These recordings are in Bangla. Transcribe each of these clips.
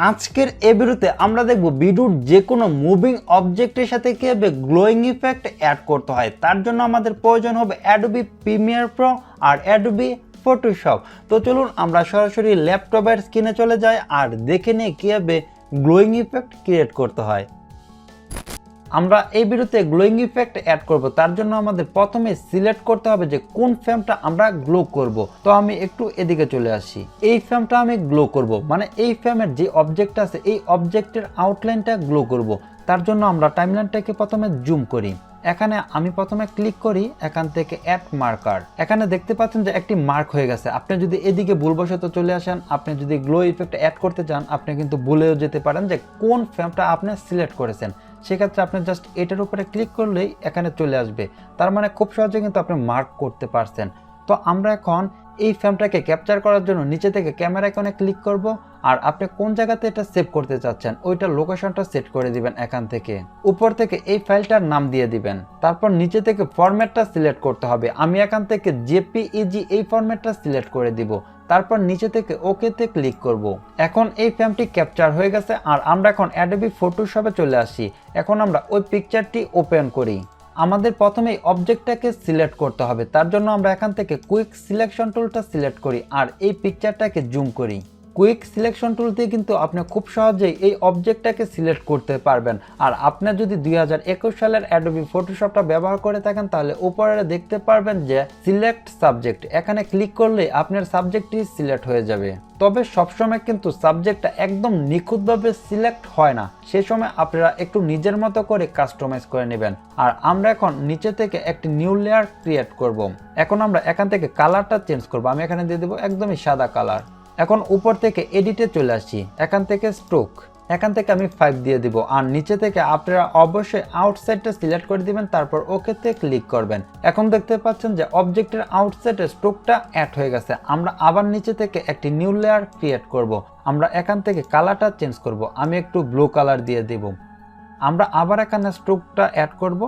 আজকের এই ভিডিওতে আমরা দেখব ভিডিওর যে কোনো মুভিং অবজেক্টের সাথে কিভাবে গ্লোয়িং ইফেক্ট অ্যাড করতে হয়। তার জন্য আমাদের প্রয়োজন হবে অ্যাডোবি প্রিমিয়ার প্রো আর অ্যাডোবি ফটোশপ। তো চলুন আমরা সরাসরি ল্যাপটপের স্ক্রিনে চলে যাই আর দেখে নিই কিভাবে গ্লোয়িং ইফেক্ট ক্রিয়েট করতে হয়। আমরা এই ভিডিওতে গ্লোয়িং ইফেক্ট অ্যাড করব, তার জন্য আমাদের প্রথমে সিলেক্ট করতে হবে যে কোন ফ্রেমটা আমরা গ্লো করব। তো আমি একটু এদিকে চলে আসি, এই ফ্রেমটা আমি গ্লো করব, মানে এই ফ্রেমের যে অবজেক্ট আছে এই অবজেক্টের আউটলাইনটা গ্লো করব। তার জন্য আমরা টাইমলাইনটাকে প্রথমে জুম করি। এখানে আমি প্রথমে ক্লিক করি, এখান থেকে অ্যাড মার্কার। এখানে দেখতে পাচ্ছেন যে একটি মার্ক হয়ে গেছে। আপনি যদি এদিকে ভুলবশত চলে আসেন, আপনি যদি গ্লো ইফেক্ট অ্যাড করতে চান, আপনি কিন্তু ভুলেও যেতে পারেন যে কোন ফ্রেমটা আপনি সিলেক্ট করেছেন। সেক্ষেত্রে আপনি জাস্ট এটার উপরে ক্লিক করলেই এখানে চলে আসবে। তার মানে খুব সহজে কিন্তু আপনি মার্ক করতে পারছেন। তো আমরা এখন এই ফ্রেমটাকে ক্যাপচার করার জন্য নিচে থেকে ক্যামেরা আইকনে ক্লিক করব, আর আপনি কোন জায়গাতে এটা সেভ করতে চাচ্ছেন ওইটার লোকেশনটা সেট করে দিবেন। এখান থেকে উপর থেকে এই ফাইলটার নাম দিয়ে দিবেন। তারপর নিচে থেকে ফরম্যাটটা সিলেক্ট করতে হবে। আমি এখান থেকে জেপিইজি এই ফরম্যাটটা সিলেক্ট করে দিব। তারপর নিচে থেকে ওকেতে ক্লিক করব। এখন এই ফ্রেমটি ক্যাপচার হয়ে গেছে আর আমরা এখন অ্যাডোবি ফটোশপে চলে আসি। এখন আমরা ওই পিকচারটি ওপেন করি। আমাদের প্রথমেই অবজেক্টটাকে সিলেক্ট করতে হবে। তার জন্য আমরা এখান থেকে কুইক সিলেকশন টুলটা সিলেক্ট করি আর এই পিকচারটাকে জুম করি। কুইক সিলেকশন টুল দিয়ে কিন্তু আপনি খুব সহজেই এই অবজেক্টটাকে সিলেক্ট করতে পারবেন। আর আপনি যদি 2021 সালের অ্যাডোবি ফটোশপটা ব্যবহার করে থাকেন তাহলে উপরে দেখতে পারবেন যে সিলেক্ট সাবজেক্ট, এখানে ক্লিক করলে আপনার সাবজেক্টটি সিলেক্ট হয়ে যাবে। তবে সবসময় কিন্তু সাবজেক্টটা একদম নিখুঁতভাবে সিলেক্ট হয় না, সেই সময় আপনারা একটু নিজের মতো করে কাস্টমাইজ করে নেবেন। আর আমরা এখন নিচে থেকে একটি নিউ লেয়ার ক্রিয়েট করব। এখন আমরা এখান থেকে কালারটা চেঞ্জ করব। আমি এখানে দিয়ে দেবো একদমই সাদা কালার। এখন উপর থেকে এডিটে চলে আসি, এখান থেকে স্ট্রোক, এখান থেকে আমি 5 দিয়ে দিব। আর নিচে থেকে আপনারা অবশ্যই আউটসাইডটা সিলেক্ট করে দিবেন, তারপর ওকেতে ক্লিক করবেন। এখন দেখতে পাচ্ছেন যে অবজেক্টের আউটসাইডে স্ট্রোকটা অ্যাড হয়ে গেছে। আমরা আবার নিচে থেকে একটি নিউ লেয়ার ক্রিয়েট করব। আমরা এখান থেকে কালারটা চেঞ্জ করব, আমি একটু ব্লু কালার দিয়ে দেব। আমরা আবার এখানে স্ট্রোকটা অ্যাড করব,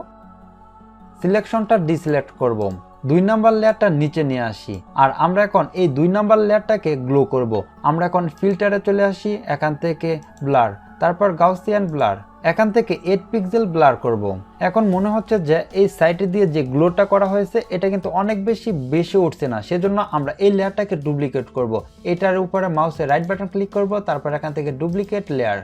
সিলেকশনটা ডিসিলেক্ট করব, 2 নাম্বার লেয়ারটা নিচে নিয়ে আসি। আর আমরা এখন এই 2 নাম্বার লেয়ারটাকে গ্লো করব। আমরা এখন ফিল্টারে চলে আসি, এখান থেকে ব্লার, তারপর গাউসিয়ান ব্লার, এখান থেকে 8 পিক্সেল ব্লার করব। এখন মনে হচ্ছে যে এই সাইটে দিয়ে যে গ্লোটা করা হয়েছে এটা কিন্তু অনেক বেশি উঠছে না, সেজন্য আমরা এই লেয়ারটাকে ডুপ্লিকেট করব। এটার উপরে মাউসের রাইট বাটন ক্লিক করব, তারপর এখান থেকে ডুপ্লিকেট লেয়ার।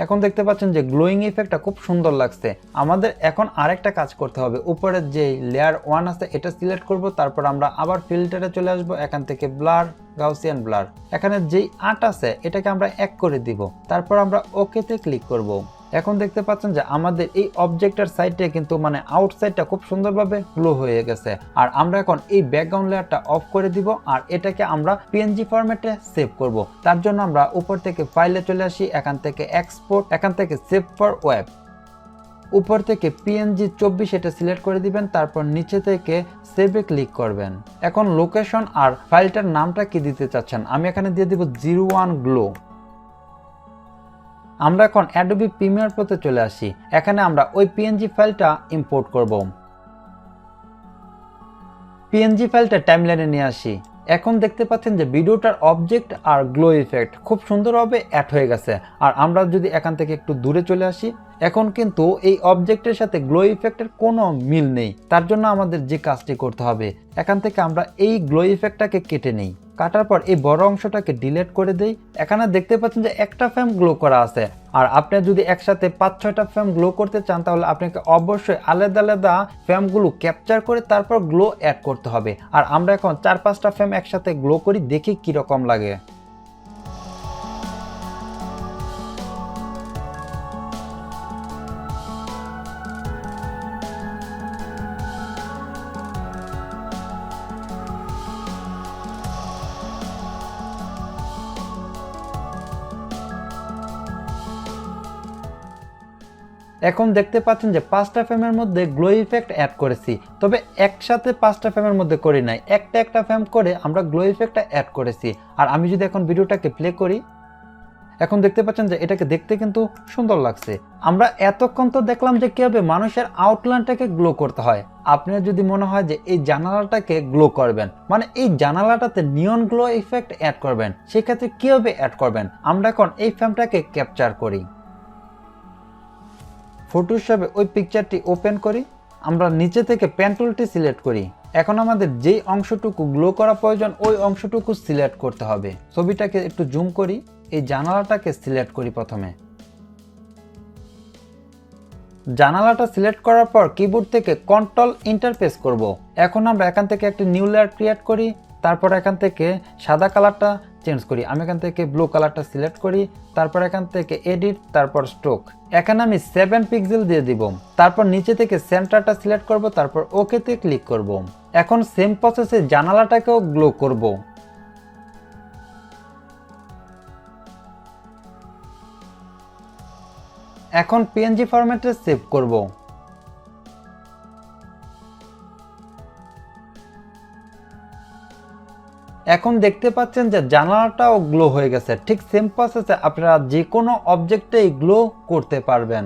এখন দেখতে পাচ্ছেন যে গ্লোয়িং ইফেক্টটা খুব সুন্দর লাগছে। আমাদের এখন আরেকটা কাজ করতে হবে, উপরের যে লেয়ার 1 আছে এটা সিলেক্ট করব, তারপর আমরা আবার ফিল্টারে চলে আসব, এখান থেকে ব্লার, গাউসিয়ান ব্লার, এখানে যেই 8 আছে এটাকে আমরা 1 করে দিব। তারপর আমরা ওকেতে ক্লিক করব। এখন দেখতে পাচ্ছেন যে আমাদের এই অবজেক্টের সাইডে কিন্তু মানে আউটসাইডটা খুব সুন্দরভাবে গ্লো হয়ে গেছে। আর আমরা এখন এই ব্যাকগ্রাউন্ড লেয়ারটা অফ করে দিব আর এটাকে আমরা পিএনজি ফরম্যাটে সেভ করব। তার জন্য আমরা উপর থেকে ফাইলে চলে আসি, এখান থেকে এক্সপোর্ট, এখান থেকে সেভ ফর ওয়েব, উপর থেকে পিএনজি 24 এটা সিলেক্ট করে দিবেন, তারপর নিচে থেকে সেভে ক্লিক করবেন। এখন লোকেশন আর ফাইলটার নামটা কি দিতে চাচ্ছেন, আমি এখানে দিয়ে দিব 01 গ্লো। আমরা এখন অ্যাডোবি প্রিমিয়ার প্রোতে চলে আসি, এখানে আমরা ওই পিএনজি ফাইলটা ইম্পোর্ট করব। পিএনজি ফাইলটা টাইমলাইনে নিয়ে আসি। এখন দেখতে পাচ্ছেন যে ভিডিওটার অবজেক্ট আর গ্লো ইফেক্ট খুব সুন্দরভাবে অ্যাড হয়ে গেছে। আর আমরা যদি এখান থেকে একটু দূরে চলে আসি, এখন কিন্তু এই অবজেক্টের সাথে গ্লো ইফেক্টের কোনো মিল নেই। তার জন্য আমাদের যে কাজটি করতে হবে, এখান থেকে আমরা এই গ্লো ইফেক্টটাকে কেটে নেই, কাটার পর এই বড় অংশটাকে ডিলিট করে দেই। এখানে দেখতে পাচ্ছেন যে একটা ফ্রেম গ্লো করা আছে। আর আপনি যদি একসাথে 5-6টা ফ্রেম গ্লো করতে চান তাহলে আপনাকে অবশ্যই আলাদা আলাদা ফ্রেমগুলো ক্যাপচার করে তারপর গ্লো অ্যাড করতে হবে। আর আমরা এখন 4-5টা ফ্রেম একসাথে গ্লো করি, দেখি কিরকম লাগে। এখন দেখতে পাচ্ছেন যে 5টা ফ্রেমের মধ্যে গ্লো ইফেক্ট অ্যাড করেছি, তবে একসাথে 5টা ফ্রেমের মধ্যে করি নাই, একটা ফ্রেম করে আমরা গ্লো ইফেক্টটা অ্যাড করেছি। আর আমি যদি এখন ভিডিওটাকে প্লে করি, এখন দেখতে পাচ্ছেন যে এটাকে দেখতে কিন্তু সুন্দর লাগছে। আমরা এতক্ষণ তো দেখলাম যে কিভাবে মানুষের আউটলাইনটাকে গ্লো করতে হয়। আপনার যদি মনে হয় যে এই জানালাটাকে গ্লো করবেন, মানে এই জানালাটাতে নিয়ন গ্লো ইফেক্ট অ্যাড করবেন, সেক্ষেত্রে কিভাবে অ্যাড করবেন আমরা এখন এই ফ্রেমটাকে ক্যাপচার করি। ফটোশপে ওই পিকচারটি ওপেন করি, আমরা নিচে থেকে পেন টুলটি সিলেক্ট করি। এখন আমাদের যেই অংশটুকু গ্লো করা প্রয়োজন ওই অংশটুকু সিলেক্ট করতে হবে। ছবিটাকে একটু জুম করি, এই জানালাটাকে সিলেক্ট করি। প্রথমে জানালাটা সিলেক্ট করার পর কিবোর্ড থেকে কন্ট্রোল ইন্টারফেস করব। এখন আমরা এখান থেকে একটি নিউ লেয়ার ক্রিয়েট করি, তারপর এখান থেকে সাদা কালারটা চেঞ্জ করি। আমি এখান থেকে ব্লু কালারটা সিলেক্ট করি, তারপর এখান থেকে এডিট, তারপর স্ট্রোক। এখানে আমি 7 পিক্সেল দিয়ে দিব। তারপর নিচে থেকে সেন্টারটা সিলেক্ট করব, তারপর ওকেতে ক্লিক করব। এখন সেম প্রসেসে জানালাটাকেও গ্লো করব। এখন পিএনজি ফরম্যাটে সেভ করব। এখন দেখতে পাচ্ছেন যে জানালাটাও গ্লো হয়ে গেছে। ঠিক সেম প্রসেসে আপনারা যে কোনো অবজেক্টেই গ্লো করতে পারবেন।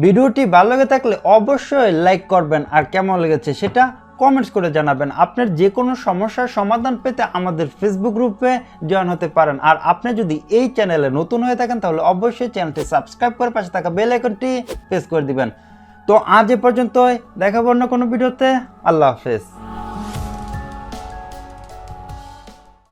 ভিডিওটি ভালো লেগে থাকলে অবশ্যই লাইক করবেন, আর কেমন লেগেছে সেটা কমেন্টস করে জানাবেন। আপনার যে কোনো সমস্যার সমাধান পেতে আমাদের ফেসবুক গ্রুপে জয়েন হতে পারেন। আর আপনি যদি এই চ্যানেলে নতুন হয়ে থাকেন তাহলে অবশ্যই চ্যানেলটি সাবস্ক্রাইব করে পাশে থাকা বেল আইকনটি প্রেস করে দিবেন। তো আজ এ পর্যন্তই, দেখাবো অন্য কোনো ভিডিওতে। আল্লাহ হাফেজ।